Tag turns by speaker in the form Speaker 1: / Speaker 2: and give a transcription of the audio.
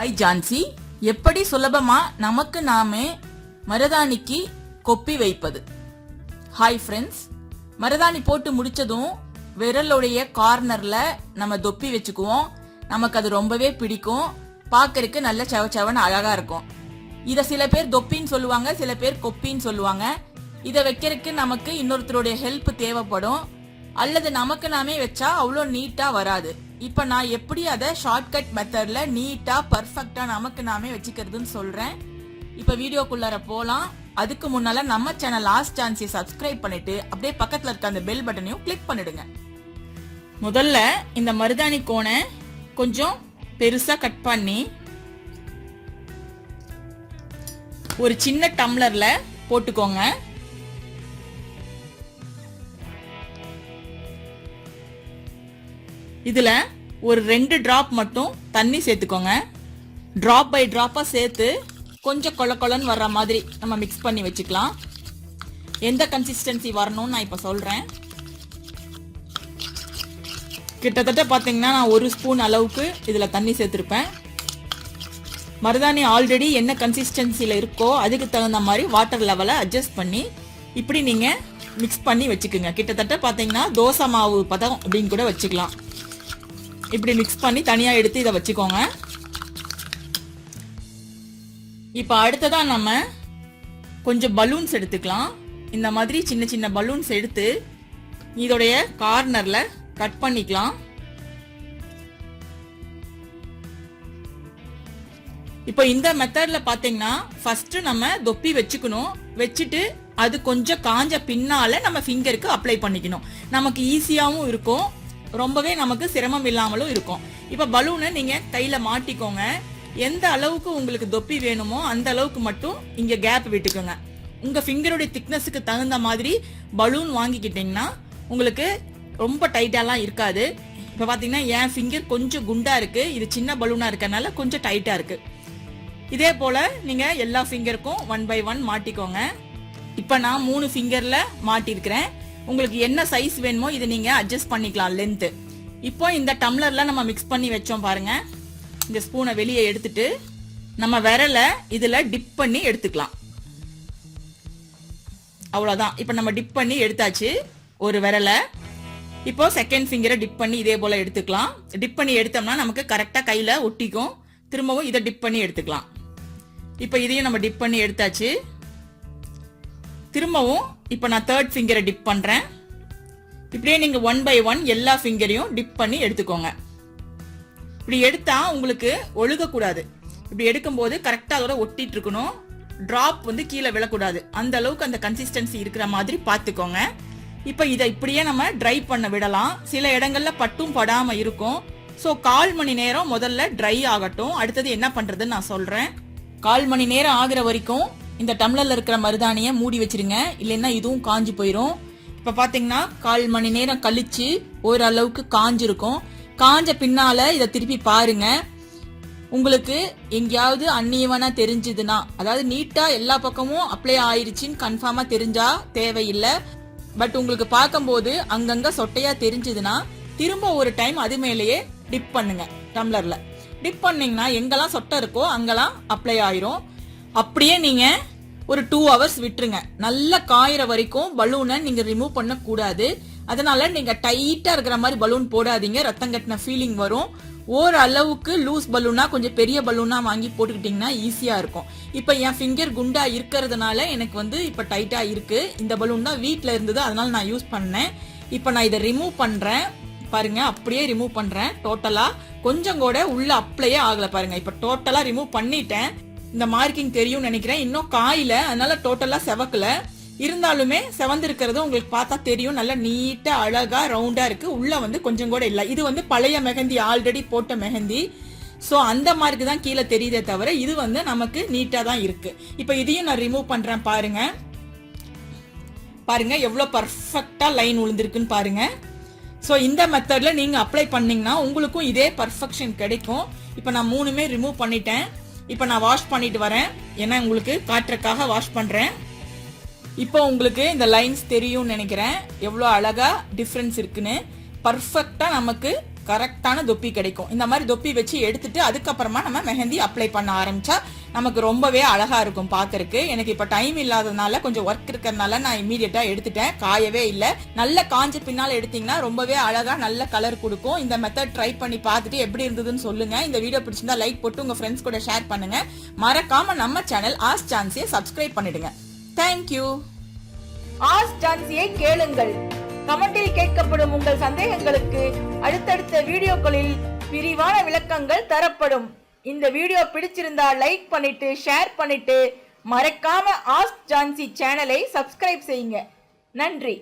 Speaker 1: ஐ ஜான்சி, எப்படி சுலபமா நமக்கு நாமே மருதாணிக்கு கொப்பி வைப்பது. ஹாய் ஃப்ரெண்ட்ஸ், மருதாணி போட்டு முடிச்சதும் விரலுடைய கார்னர்ல நம்ம தொப்பி வச்சுக்குவோம். நமக்கு அது ரொம்பவே பிடிக்கும். பார்க்கறதுக்கு நல்ல சவச்சவன்னு அழகா இருக்கும். இத சில பேர் தொப்பின்னு சொல்லுவாங்க, சில பேர் கொப்பின்னு சொல்லுவாங்க. இத வைக்கிறதுக்கு நமக்கு இன்னொருத்தருடைய ஹெல்ப் தேவைப்படும், அல்லது நமக்கு நாமே வச்சா அவ்வளோ நீட்டா வராது. இப்ப நான் எப்படி அதை ஷார்ட்கட் மெத்தட்ல நீட்டா பர்ஃபெக்டா நமக்கு நாமே வச்சுக்கிறதுன்னு சொல்றேன். இப்ப வீடியோக்குள்ளார போலாம். அதுக்கு முன்னால நம்ம சேனல் ASK Jhansi சப்ஸ்கிரைப் பண்ணிட்டு அப்படியே பக்கத்துல இருக்க அந்த பெல் பட்டனையும் கிளிக் பண்ணிடுங்க. முதல்ல இந்த மருதாணி கோனை கொஞ்சம் பெருசா கட் பண்ணி ஒரு சின்ன டம்ளர்ல போட்டுக்கோங்க. இதுல ஒரு 2 டிராப் மட்டும் தண்ணி சேர்த்துக்கோங்க. டிராப் பை டிராப்பா சேர்த்து கொஞ்சம் கொல கொலன்னு வர்ற மாதிரி நம்ம மிக்ஸ் பண்ணி வச்சுக்கலாம். எந்த கன்சிஸ்டன்சி வரணும்னு நான் இப்ப சொல்றேன். கிட்டத்தட்ட பாத்தீங்கன்னா நான் 1 ஸ்பூன் அளவுக்கு இதுல தண்ணி சேர்த்திருப்பேன். மருதாணி ஆல்ரெடி என்ன கன்சிஸ்டன்சில இருக்கோ அதுக்கு தகுந்த மாதிரி வாட்டர் லெவலை அட்ஜஸ்ட் பண்ணி இப்படி நீங்க மிக்ஸ் பண்ணி வச்சுக்கோங்க. கிட்டத்தட்ட பாத்தீங்கன்னா தோசை மாவு பதம் அப்படின்னு கூட வச்சுக்கலாம். இப்படி மிக்ஸ் பண்ணி தனியா எடுத்து இதை வச்சுக்கோங்க. இப்ப அடுத்ததா நம்ம கொஞ்சம் பலூன்ஸ் எடுத்துக்கலாம். இந்த மாதிரி சின்ன சின்ன பலூன்ஸ் எடுத்து இதோடைய கார்னர்ல கட் பண்ணிக்கலாம். இப்போ இந்த மெத்தட்ல பாத்தீங்கன்னா ஃபர்ஸ்ட் நம்ம தொப்பி வச்சுக்கணும். வச்சுட்டு அது கொஞ்சம் காஞ்ச பின்னால நம்ம ஃபிங்கருக்கு அப்ளை பண்ணிக்கணும். நமக்கு ஈஸியாவும் இருக்கும், ரொம்பவே நமக்கு சிரமம் இல்லாமலும் இருக்கும். இப்ப பலூனை நீங்க கையில மாட்டிக்கோங்க. எந்த அளவுக்கு உங்களுக்கு தொப்பி வேணுமோ அந்த அளவுக்கு மட்டும் இங்க கேப் விட்டுக்கோங்க. உங்க ஃபிங்கருடைய திக்னஸுக்கு தகுந்த மாதிரி பலூன் வாங்கிக்கிட்டீங்கன்னா உங்களுக்கு ரொம்ப டைட்டாலாம் இருக்காது. இப்ப பாத்தீங்கன்னா என் ஃபிங்கர் கொஞ்சம் குண்டா இருக்கு, இது சின்ன பலூனா இருக்கனால கொஞ்சம் டைட்டா இருக்கு. இதே போல நீங்க எல்லா ஃபிங்கருக்கும் 1 by 1 மாட்டிக்கோங்க. இப்ப நான் 3 ஃபிங்கர்ல மாட்டிருக்கிறேன். உங்களுக்கு என்ன சைஸ் வேணுமோ இதை நீங்க அட்ஜஸ்ட் பண்ணிக்கலாம் லென்த். இப்போ இந்த டம்ளர்ல நம்ம மிக்ஸ் பண்ணி வச்சோம் பாருங்க. இந்த ஸ்பூனை வெளியே எடுத்துட்டு நம்ம விரலை இதுல டிப் பண்ணி எடுத்துக்கலாம். அவ்வளவுதான். இப்ப நம்ம டிப் பண்ணி எடுத்தாச்சு ஒரு விரலை. இப்போ செகண்ட் ஃபிங்கரை டிப் பண்ணி இதே போல எடுத்துக்கலாம். டிப் பண்ணி எடுத்தோம்னா நமக்கு கரெக்டா கையில ஒட்டிக்கும். திரும்பவும் இதை டிப் பண்ணி எடுத்துக்கலாம். இப்போ இதையும் நம்ம டிப் பண்ணி எடுத்தாச்சு. திரும்பவும் இப்ப நான் தேர்ட் ஃபிங்கரை டிப் பண்றேன். இப்படியே நீங்க 1 by 1 எல்லா ஃபிங்கரையும் டிப் பண்ணி எடுத்துக்கோங்க. இப்படி எடுத்தா உங்களுக்கு ஒழுகக்கூடாது. இப்படி எடுக்கும்போது கரெக்டா அதோட ஒட்டிட்டு இருக்கணும். டிராப் வந்து கீழே விழக்கூடாது. அந்த அளவுக்கு அந்த கன்சிஸ்டன்சி இருக்கிற மாதிரி பாத்துக்கோங்க. இப்ப இதை இப்படியே நம்ம ட்ரை பண்ண விடலாம். சில இடங்கள்ல பட்டும் படாம இருக்கும். சோ 1/4 மணி நேரம் முதல்ல ட்ரை ஆகட்டும். அடுத்தது என்ன பண்றதுன்னு நான் சொல்றேன். 1/4 மணி நேரம் ஆகுற வரைக்கும் இந்த டம்ளர்ல இருக்கிற மருதாணியை மூடி வச்சிருங்க, இல்லைன்னா இதுவும் காஞ்சு போயிரும். இப்ப பாத்தீங்கன்னா 1/4 மணி நேரம் கழிச்சு ஓரளவுக்கு காஞ்சிருக்கும். காஞ்ச பின்னால இதை திருப்பி பாருங்க. உங்களுக்கு எங்கேயாவது அந்நியவனா தெரிஞ்சதுன்னா, அதாவது நீட்டா எல்லா பக்கமும் அப்ளை ஆயிருச்சுன்னு கன்ஃபார்மா தெரிஞ்சா தேவையில்லை. பட் உங்களுக்கு பார்க்கும்போது அங்கங்க சொட்டையா தெரிஞ்சதுன்னா திரும்ப ஒரு டைம் அது மேலேயே டிப் பண்ணுங்க. டம்ளர்ல டிப் பண்ணீங்கன்னா எங்கெல்லாம் சொட்டை இருக்கோ அங்கெல்லாம் அப்ளை ஆயிரும். அப்படியே நீங்க ஒரு 2 hours விட்டுருங்க. நல்லா காயிற வரைக்கும் பலூனை நீங்க ரிமூவ் பண்ண கூடாது. அதனால நீங்க டைட்டா இருக்கிற மாதிரி பலூன் போடாதீங்க, ரத்தம் கட்டின ஃபீலிங் வரும். ஓரளவுக்கு லூஸ் பலூனா கொஞ்சம் பெரிய பலூனா வாங்கி போட்டுக்கிட்டீங்கன்னா ஈஸியா இருக்கும். இப்ப என் ஃபிங்கர் குண்டா இருக்கிறதுனால எனக்கு வந்து இப்ப டைட்டா இருக்கு. இந்த பலூன் தான் வீட்ல இருந்தது, அதனால நான் யூஸ் பண்ணேன். இப்ப நான் இதை ரிமூவ் பண்றேன் பாருங்க. அப்படியே ரிமூவ் பண்றேன். டோட்டலா கொஞ்சம் கூட உள்ள அப்ளையே ஆகல பாருங்க. இப்ப டோட்டலா ரிமூவ் பண்ணிட்டேன். இந்த மார்க்கிங் தெரியும் நினைக்கிறேன். இன்னும் காயில, அதனால டோட்டலா செவக்கல. இருந்தாலுமே செவந்திருக்கிறது உங்களுக்கு பார்த்தா தெரியும். நல்லா நீட்டா அழகா ரவுண்டா இருக்கு. உள்ள வந்து கொஞ்சம் கூட இல்ல. இது வந்து பழைய மெஹந்தி, ஆல்ரெடி போட்ட மெஹந்தி. சோ அந்த மார்க்கு தான் கீழே தெரியுதே தவிர இது வந்து நமக்கு நீட்டா தான் இருக்கு. இப்ப இதையும் நான் ரிமூவ் பண்றேன் பாருங்க. பாருங்க எவ்வளவு பர்ஃபெக்டா லைன் விழுந்திருக்குன்னு பாருங்க. சோ இந்த மெத்தட்ல நீங்க அப்ளை பண்ணீங்கன்னா உங்களுக்கும் இதே பர்ஃபெக்ஷன் கிடைக்கும். இப்ப நான் 3மே ரிமூவ் பண்ணிட்டேன். இப்ப நான் வாஷ் பண்ணிட்டு வரேன். ஏன்னா உங்களுக்கு காட்டுறதுக்காக வாஷ் பண்றேன். இப்போ உங்களுக்கு இந்த லைன்ஸ் தெரியும் நினைக்கிறேன், எவ்வளவு அழகா டிஃபரன்ஸ் இருக்குன்னு. பர்ஃபெக்டா நமக்கு கரெக்டான தொப்பி கிடைக்கும். இந்த மாதிரி தொப்பி வச்சு எடுத்துட்டு அதுக்கப்புறமா நம்ம மெஹந்தி அப்ளை பண்ண ஆரம்பிச்சா நமக்கு ரொம்பவே அழகா இருக்கும் பாக்குறதுக்கு. எனக்கு இப்ப டைம் இல்லாததுனால கொஞ்சம் ஒர்க் இருக்கறனால நான் இமீடியட்டா எடுத்துட்டேன், காயவே இல்ல. நல்ல காஞ்ச பின்னால எடுத்தீங்கன்னா ரொம்பவே அழகா நல்ல கலர் கொடுக்கும். இந்த மெத்தட் ட்ரை பண்ணி பார்த்துட்டு எப்படி இருந்ததுன்னு சொல்லுங்க. இந்த வீடியோ பிடிச்சிருந்தா லைக் போட்டு உங்க ஃப்ரெண்ட்ஸ் கூட ஷேர் பண்ணுங்க. மறக்காம நம்ம சேனல் ஆஸ்க் ஜான்சியை சப்ஸ்கிரைப் பண்ணிடுங்க. தேங்க்யூ. ஆஸ்க் ஜான்சியை கேளுங்கள். கமெண்டில் கேட்கப்படும் உங்கள் சந்தேகங்களுக்கு அடுத்தடுத்த வீடியோக்களில் விரிவான விளக்கங்கள் தரப்படும். இந்த வீடியோ பிடிச்சிருந்தா லைக் பண்ணிட்டு ஷேர் பண்ணிட்டு மறக்காம ஆஸ்க் ஜான்சி சேனலை சப்ஸ்கிரைப் செய்யுங்க. நன்றி.